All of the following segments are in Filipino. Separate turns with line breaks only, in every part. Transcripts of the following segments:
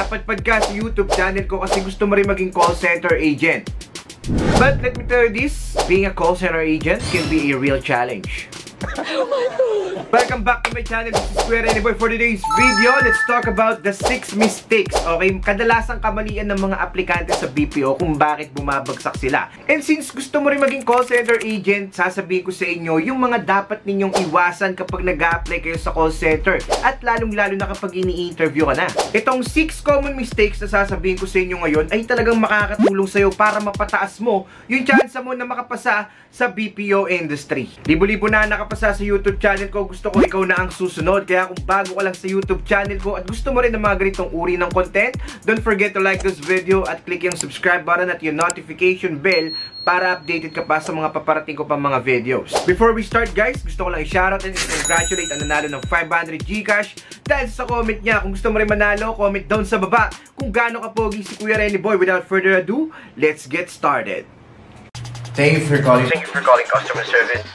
napadpad ka sa YouTube channel ko kasi gusto mo rin maging call center agent. But let me tell you this, being a call center agent can be a real challenge. Welcome back to my channel. This is Kuya Rene Boy. For today's video, let's talk about the 6 mistakes, okay? Kadalasang kamalian ng mga aplikante sa BPO kung bakit bumabagsak sila. And since gusto mo rin maging call center agent, sasabihin ko sa inyo yung mga dapat ninyong iwasan kapag nag-a-apply kayo sa call center at lalong-lalo na kapag ini-interview ka na. Itong 6 common mistakes na sasabihin ko sa inyo ngayon ay talagang makakatulong sa'yo para mapataas mo yung chance mo na makapasa sa BPO industry. Libo-libo na nakapasa sa YouTube channel ko, gusto ko ikaw na ang susunod. Kaya kung bago ka lang sa YouTube channel ko at gusto mo rin ng mga ganitong uri ng content, don't forget to like this video at click yung subscribe button at yung notification bell para updated ka pa sa mga paparating ko pa mga videos. Before we start guys, gusto ko lang i-shoutout and congratulate ang nanalo ng 500 Gcash dahil sa comment niya. Kung gusto mo rin manalo, comment down sa baba kung gaano ka pogi si Kuya Rene Boy. Without further ado, let's get started. Thank you for calling customer service.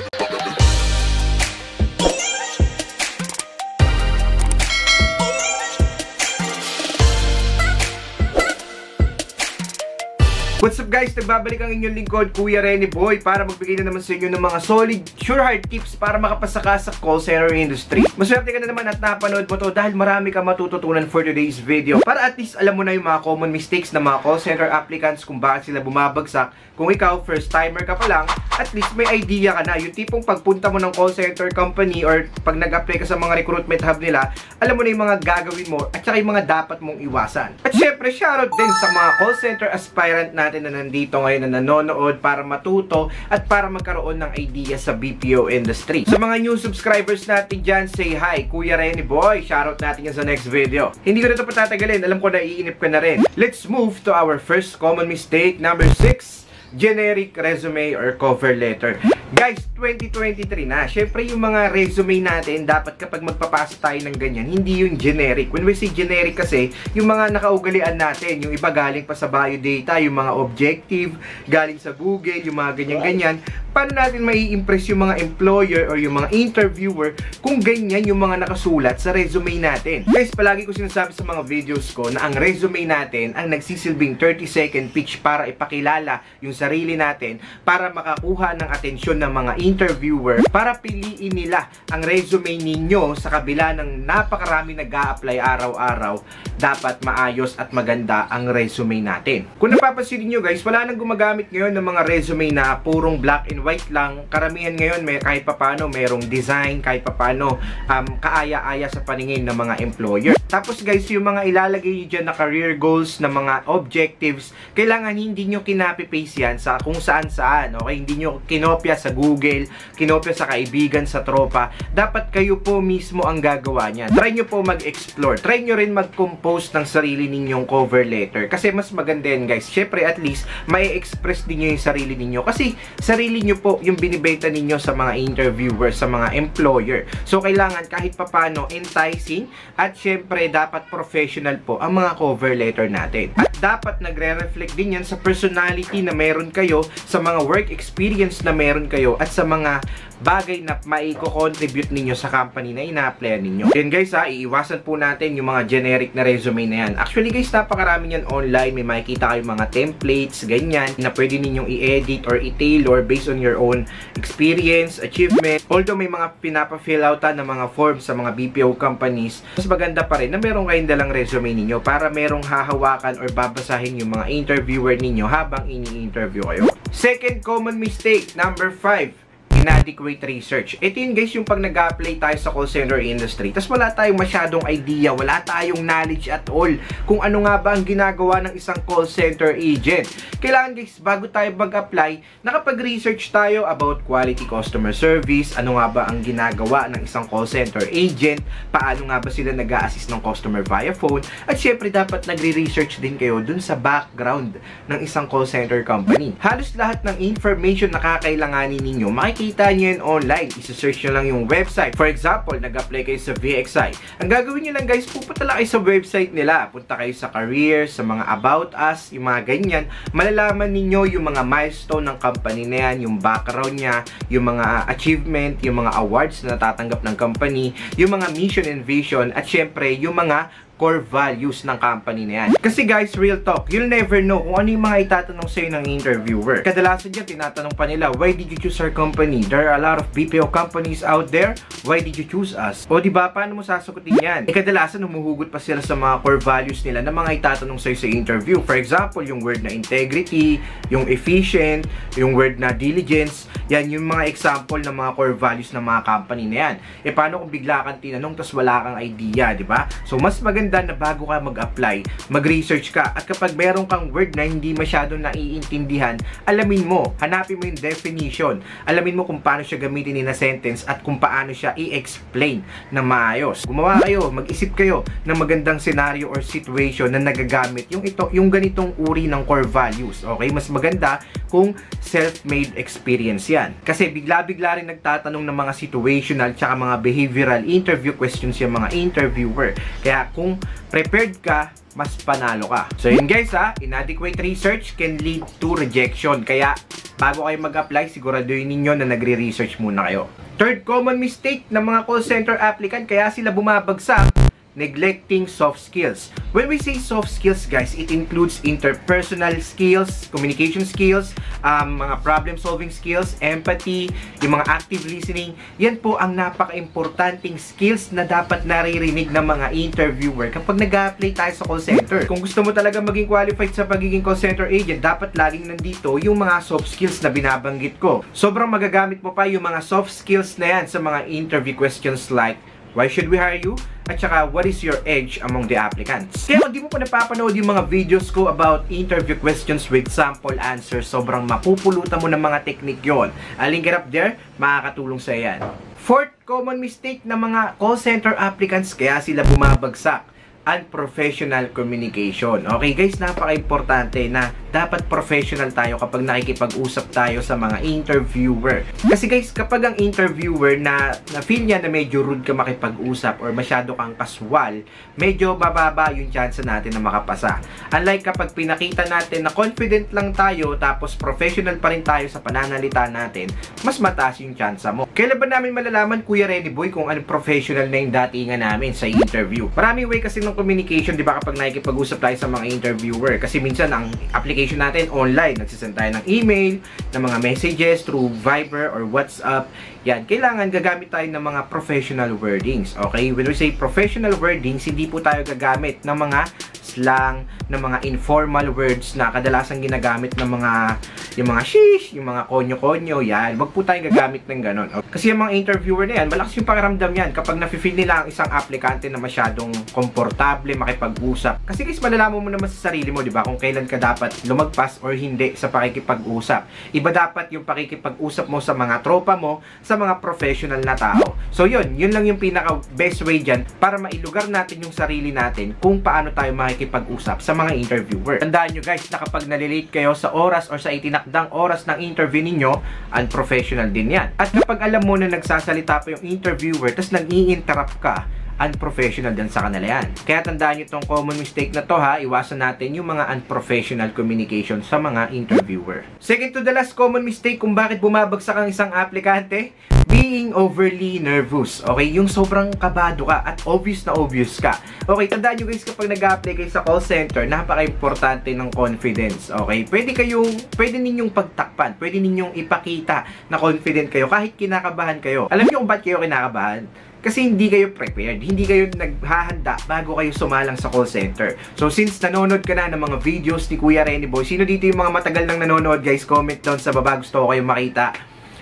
What's up guys? Nagbabalik ang inyong lingkod, Kuya Rene Boy, para magbigay na naman sa inyo ng mga solid, sure hard tips para makapasa ka sa call center industry. Maswerte ka na naman at napanood mo to dahil marami ka matututunan for today's video. Para at least alam mo na yung mga common mistakes ng mga call center applicants kung bakit sila bumabagsak. Kung ikaw, first timer ka pa lang, at least may idea ka na. Yung tipong pagpunta mo ng call center company or pag nag-apply ka sa mga recruitment hub nila, alam mo na yung mga gagawin mo at saka yung mga dapat mong iwasan. At syempre, shoutout din sa mga call center aspirant natin na nandito ngayon na nanonood para matuto at para magkaroon ng idea sa BPO industry. Sa mga new subscribers natin dyan, say hi, Kuya Rene Boy. Shoutout natin yan sa next video. Hindi ko na ito patatagalin. Alam ko na iinip ka na rin. Let's move to our first common mistake, number 6. Generic resume or cover letter. Guys, 2023 na. Syempre yung mga resume natin, dapat kapag magpapasa tayo ng ganyan, hindi yung generic. When we say generic kasi, yung mga nakaugalian natin, yung iba galing pa sa biodata, yung mga objective, galing sa Google, yung mga ganyan-ganyan. Paano natin mai-impress yung mga employer or yung mga interviewer kung ganyan yung mga nakasulat sa resume natin? Guys, palagi ko sinasabi sa mga videos ko na ang resume natin ang nagsisilbing 30-second pitch para ipakilala yung sarili natin, para makakuha ng atensyon ng mga interviewer, para piliin nila ang resume ninyo sa kabila ng napakarami nag-a-apply araw-araw. Dapat maayos at maganda ang resume natin. Kung napapansin niyo guys, wala nang gumagamit ngayon ng mga resume na purong black and white lang. Karamihan ngayon may kahit papano merong design, kahit papano kaaya-aya sa paningin ng mga employer. Tapos guys, yung mga ilalagay niyo dyan na career goals, na mga objectives, kailangan hindi nyo kinapi-paste yan sa kung saan-saan, okay? Hindi nyo kinopya sa Google, kinopya sa kaibigan, sa tropa. Dapat kayo po mismo ang gagawa niyan. Try nyo po mag-explore. Try nyo rin mag-compose ng sarili ninyong cover letter. Kasi mas maganda yan guys. Syempre at least, may express din nyo yung sarili ninyo. Kasi sarili nyo po yung binibenta ninyo sa mga interviewer, sa mga employer. So kailangan kahit papano enticing at syempre dapat professional po ang mga cover letter natin. At dapat nagre-reflect din yan sa personality na meron kayo, sa mga work experience na meron kayo, at sa mga bagay na maiko-contribute ninyo sa company na ina-applyan ninyo. Then guys iiwasan po natin yung mga generic na resume na yan. Actually guys, napakarami yan online. May makikita kayong mga templates, ganyan, na pwede ninyong i-edit or i-tailor based on your own experience, achievement. Although may mga pinapa-fill outan ng mga forms sa mga BPO companies, mas maganda pa rin na meron kayong dalang resume ninyo para merong hahawakan or babasahin yung mga interviewer ninyo habang ini-interview kayo. Second common mistake, number 5. Inadequate research. Ito yun guys, yung pag nag-apply tayo sa call center industry, tapos wala tayong masyadong idea, wala tayong knowledge at all kung ano nga ba ang ginagawa ng isang call center agent. Kailangan guys, bago tayo mag-apply, nakapag-research tayo about quality customer service, ano nga ba ang ginagawa ng isang call center agent, paano nga ba sila nag-a-assist ng customer via phone, at syempre dapat nagre-research din kayo dun sa background ng isang call center company. Halos lahat ng information na kakailanganin ninyo, makikita nyo yan online. Isa-search nyo lang yung website. For example, nag-apply kayo sa VXI. Ang gagawin nyo lang guys, pupunta lang kayo sa website nila. Punta kayo sa career, sa mga about us, yung mga ganyan. Malalaman ninyo yung mga milestone ng company na yan, yung background niya, yung mga achievement, yung mga awards na natatanggap ng company, yung mga mission and vision, at syempre, yung mga core values ng company na yan. Kasi guys, real talk, you'll never know kung ano yung mga itatanong sa'yo ng interviewer. Kadalasan dyan, tinatanong pa nila, why did you choose our company? There are a lot of BPO companies out there. Why did you choose us? O diba, paano mo sasagutin yan? Kadalasan, humuhugot pa sila sa mga core values nila na mga itatanong sa'yo sa interview. For example, yung word na integrity, yung efficient, yung word na diligence, yan yung mga example ng mga core values ng mga company na yan. Paano kung bigla kang tinanong tas wala kang idea, di ba? So, mas maganda na bago ka mag-apply, mag-research ka. At kapag meron kang word na hindi masyadong naiintindihan, alamin mo, hanapin mo yung definition. Alamin mo kung paano siya gamitin in a sentence at kung paano siya i-explain na maayos. Gumawa kayo, mag-isip kayo ng magandang scenario or situation na nagagamit yung ganitong uri ng core values. Okay? Mas maganda kung self-made experience yan. Kasi bigla-bigla rin nagtatanong ng mga situational tsaka mga behavioral interview questions yung mga interviewer. Kaya kung prepared ka, mas panalo ka. So yun guys inadequate research can lead to rejection. Kaya bago kayo mag-apply, siguraduhin ninyo na nagre-research muna kayo. Third common mistake ng mga call center applicant kaya sila bumabagsak, neglecting soft skills. When we say soft skills guys, it includes interpersonal skills, communication skills, mga problem solving skills, empathy, yung mga active listening. Yan po ang napaka-importanting skills na dapat naririnig ng mga interviewer kapag nag-apply tayo sa call center. Kung gusto mo talaga maging qualified sa pagiging call center agent, dapat laging nandito yung mga soft skills na binabanggit ko. Sobrang magagamit mo pa yung mga soft skills na yan sa mga interview questions like, why should we hire you? At saka, what is your edge among the applicants? Kaya kung di mo pa napapanood yung mga videos ko about interview questions with sample answers, sobrang mapupulutan mo ng mga technique yon. I'll link it up there, makakatulong sa yan. Fourth common mistake ng mga call center applicants kaya sila bumabagsak, unprofessional communication. Okay guys, napaka-importante na dapat professional tayo kapag nakikipag-usap tayo sa mga interviewer. Kasi guys, kapag ang interviewer na feel niya na medyo rude ka makipag-usap or masyado kang casual, medyo bababa yung chance natin na makapasa. Unlike kapag pinakita natin na confident lang tayo tapos professional pa rin tayo sa pananalita natin, mas mataas yung chance mo. Kailan ba namin malalaman, Kuya Renny Boy, kung ano professional na yung datingan namin sa interview? Maraming way kasi ng communication, di ba, kapag nakikipag-usap tayo sa mga interviewer. Kasi minsan ang application natin online, nagsisend tayo ng email, ng mga messages through Viber or WhatsApp. Yan, kailangan gagamit tayo ng mga professional wordings. Okay? When we say professional wordings, hindi po tayo gagamit ng mga slang, ng mga informal words na kadalasan ginagamit ng yung mga shish, yung mga konyo-konyo, yan. Wag po tayong gagamit ng ganon. Okay? Kasi yung mga interviewer na yan, malakas yung pakiramdam yan kapag nafe-feel nila ang isang aplikante na masyadong komportable makipag-usap. Kasi guys, malalaman mo naman sa sarili mo, di ba, kung kailan ka dapat lumagpas or hindi sa pakikipag-usap. Iba dapat yung pakikipag-usap mo sa mga tropa mo, sa mga professional na tao. So yun lang yung pinaka best way dyan para mailugar natin yung sarili natin kung paano tayo makikipag-usap sa mga interviewer. Tandaan nyo guys na kapag nalilate kayo sa oras or sa itinakdang oras ng interview ninyo, unprofessional din yan. At kapag alam mo na nagsasalita pa yung interviewer tapos nag-i-interrupt ka, unprofessional din sa kanila yan. Kaya tandaan nyo itong common mistake na to iwasan natin yung mga unprofessional communication sa mga interviewer. Second to the last common mistake kung bakit bumabagsak ang isang aplikante, being overly nervous. Okay, yung sobrang kabado ka at obvious na obvious ka. Okay, tandaan nyo guys, kapag nag-apply kayo sa call center, napaka-importante ng confidence. Okay, pwede ninyong pagtakpan, pwede ninyong ipakita na confident kayo kahit kinakabahan kayo. Alam nyo kung ba't kayo kinakabahan? Kasi hindi kayo prepared, hindi kayo naghahanda bago kayo sumalang sa call center. So since nanonood ka na ng mga videos ni Kuya Renny Boy, sino dito yung mga matagal nang nanonood guys? Comment down sa baba, gusto ko kayong makita.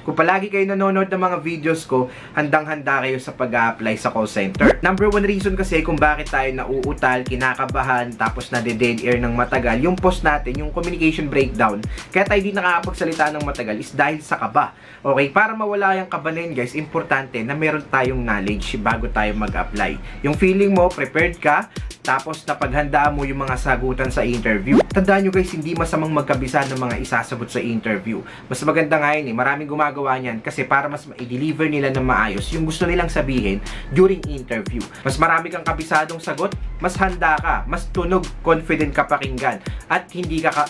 Kung palagi kayo nanonood ng mga videos ko, handang-handa kayo sa pag-a-apply sa call center. Number one reason kasi kung bakit tayo nauutal, kinakabahan, tapos nade-dead air ng matagal, yung post natin, yung communication breakdown, kaya tayo di nakakapagsalita ng matagal is dahil sa kaba. Okay, para mawala yung kaba na yun guys, importante na meron tayong knowledge bago tayo mag-apply. Yung feeling mo, prepared ka, tapos napaghandaan mo yung mga sagutan sa interview. Tandaan nyo guys, hindi masamang magkabisa ng mga isasagot sa interview. Mas maganda nga yun maraming gumagawa niyan kasi para mas i-deliver nila ng maayos yung gusto nilang sabihin during interview. Mas marami kang kabisadong sagot, mas handa ka, mas tunog, confident ka pakinggan, at hindi ka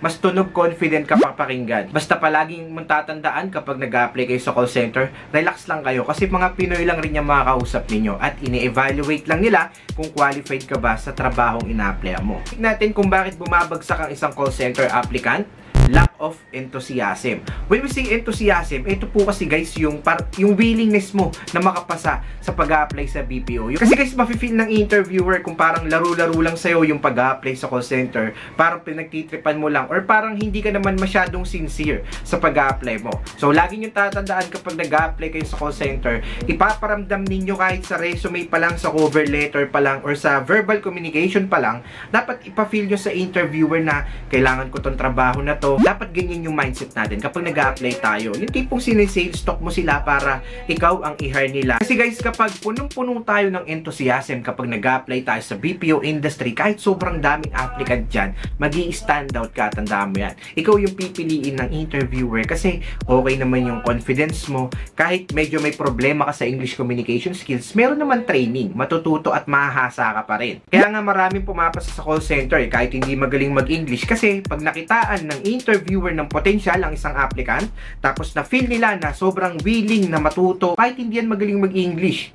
mas tunog confident ka papakinggan. Basta palaging matatandaan kapag nag-apply kayo sa call center, relax lang kayo kasi mga Pinoy lang rin yung makakausap ninyo at ini-evaluate lang nila kung qualified ka ba sa trabahong ina-apply mo. Tignan natin kung bakit bumabagsak ang isang call center applicant. Lack of enthusiasm. When we say enthusiasm, ito po kasi guys yung willingness mo na makapasa sa pag-apply sa BPO. Kasi guys, mafe-feel ng interviewer kung parang laro-laro lang sa'yo yung pag-apply sa call center, parang pinagtitripan mo lang, or parang hindi ka naman masyadong sincere sa pag-apply mo. So, lagi nyo tatandaan kapag nag-apply kayo sa call center, ipaparamdam ninyo kahit sa resume pa lang, sa cover letter pa lang, or sa verbal communication pa lang, dapat ipa-feel nyo sa interviewer na kailangan ko tong trabaho na to. Dapat ganyan yung mindset natin kapag nag-a-apply tayo. Yung tipong sinesales talk mo sila para ikaw ang i-hire nila. Kasi guys, kapag punong-puno tayo ng enthusiasm kapag nag-a-apply tayo sa BPO industry, kahit sobrang daming applicant dyan, magi-stand out ka, tandaan mo yan. Ikaw yung pipiliin ng interviewer kasi okay naman yung confidence mo. Kahit medyo may problema ka sa English communication skills, meron naman training, matututo at mahahasa ka pa rin. Kaya nga maraming pumapasa sa call center kahit hindi magaling mag-English kasi pag nakitaan ng interviewer ng potential ang isang applicant, tapos na feel nila na sobrang willing na matuto kahit hindi yan magaling mag-English,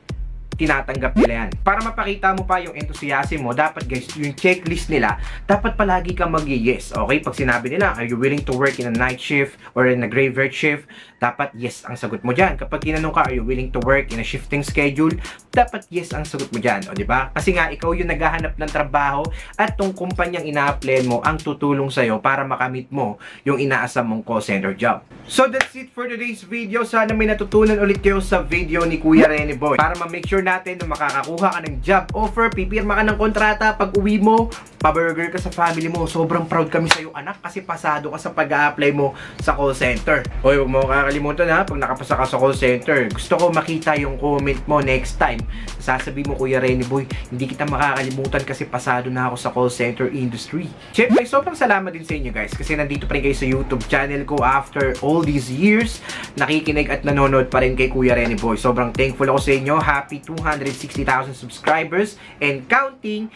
tinatanggap nila yan. Para mapakita mo pa yung enthusiasm mo, dapat guys, yung checklist nila, dapat palagi ka mag-yes. Okay? Pag sinabi nila, are you willing to work in a night shift or in a graveyard shift? Dapat yes ang sagot mo dyan. Kapag tinanong ka, are you willing to work in a shifting schedule? Dapat yes ang sagot mo dyan. O diba? Kasi nga, ikaw yung naghahanap ng trabaho at tong kumpanyang ina-apply mo ang tutulong sa'yo para makamit mo yung inaasam mong call center job. So that's it for today's video. Sana may natutunan ulit kayo sa video ni Kuya Rene Boy. Para ma-make sure natin na makakakuha ka ng job offer, pipirma ka ng kontrata, pag uwi mo, pa-burger ka sa family mo. Sobrang proud kami sa'yo anak kasi pasado ka sa pag-a-apply mo sa call center. Hoy, huwag mo kakalimutan ha, pag nakapasa ka sa call center, gusto ko makita yung comment mo next time. Sasabi mo, Kuya Rene Boy, hindi kita makakalimutan kasi pasado na ako sa call center industry. Siyempre, sobrang salamat din sa inyo guys kasi nandito pa rin kayo sa YouTube channel ko after all these years. Nakikinig at nanonood pa rin kay Kuya Rene Boy. Sobrang thankful ako sa inyo. Happy 260,000 subscribers and counting.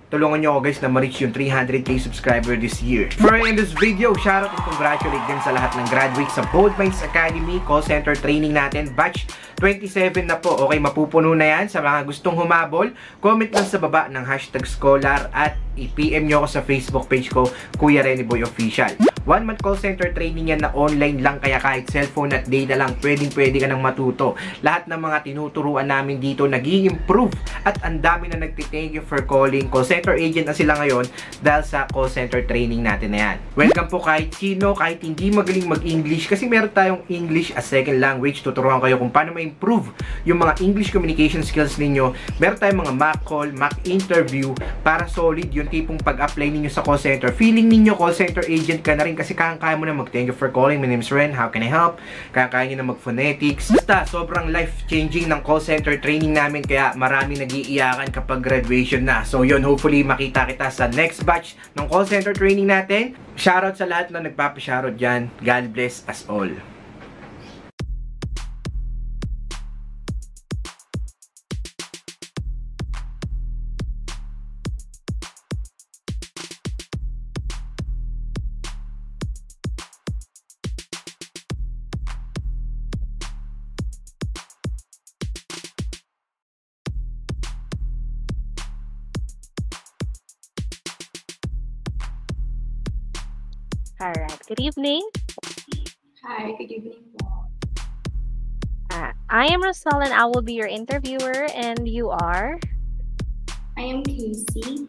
Tulungan nyo ako guys na ma-reach yung 300k subscriber this year. For in this video, shoutout and congratulate din sa lahat ng graduates sa Bold Minds Academy call center training natin. Batch 27 na po. Okay, mapupuno na yan. Sa mga gustong humabol, comment lang sa baba ng #scholar at i-PM nyo ako sa Facebook page ko, Kuya Rene Boy Official. 1 month call center training yan na online lang, kaya kahit cellphone at data lang, pwede ka nang matuto. Lahat ng mga tinuturuan namin dito nag-i-improve at ang dami na nagti-thank you for calling. Call center agent na sila ngayon dahil sa call center training natin na yan. Welcome po kahit sino, kahit hindi magaling mag-English kasi meron tayong English as second language. Tuturuan kayo kung paano ma-improve yung mga English communication skills ninyo. Meron tayong mga mock call, mock interview para solid yung tipong pag-apply ninyo sa call center. Feeling ninyo call center agent ka na rin kasi kaya mo na mag-thank you for calling. My name is Ren. How can I help? Kaya nyo na mag-phonetics. Basta, sobrang life-changing ng call center training namin kaya maraming nag-iiyakan kapag graduation na. So yun, hopefully makita kita sa next batch ng call center training natin. Shoutout sa lahat na nagpapa-shoutout dyan. God bless us all.
All right. Good evening.
Hi, good evening po.
I am Rosal and I will be your interviewer, and you are?
I am Casey.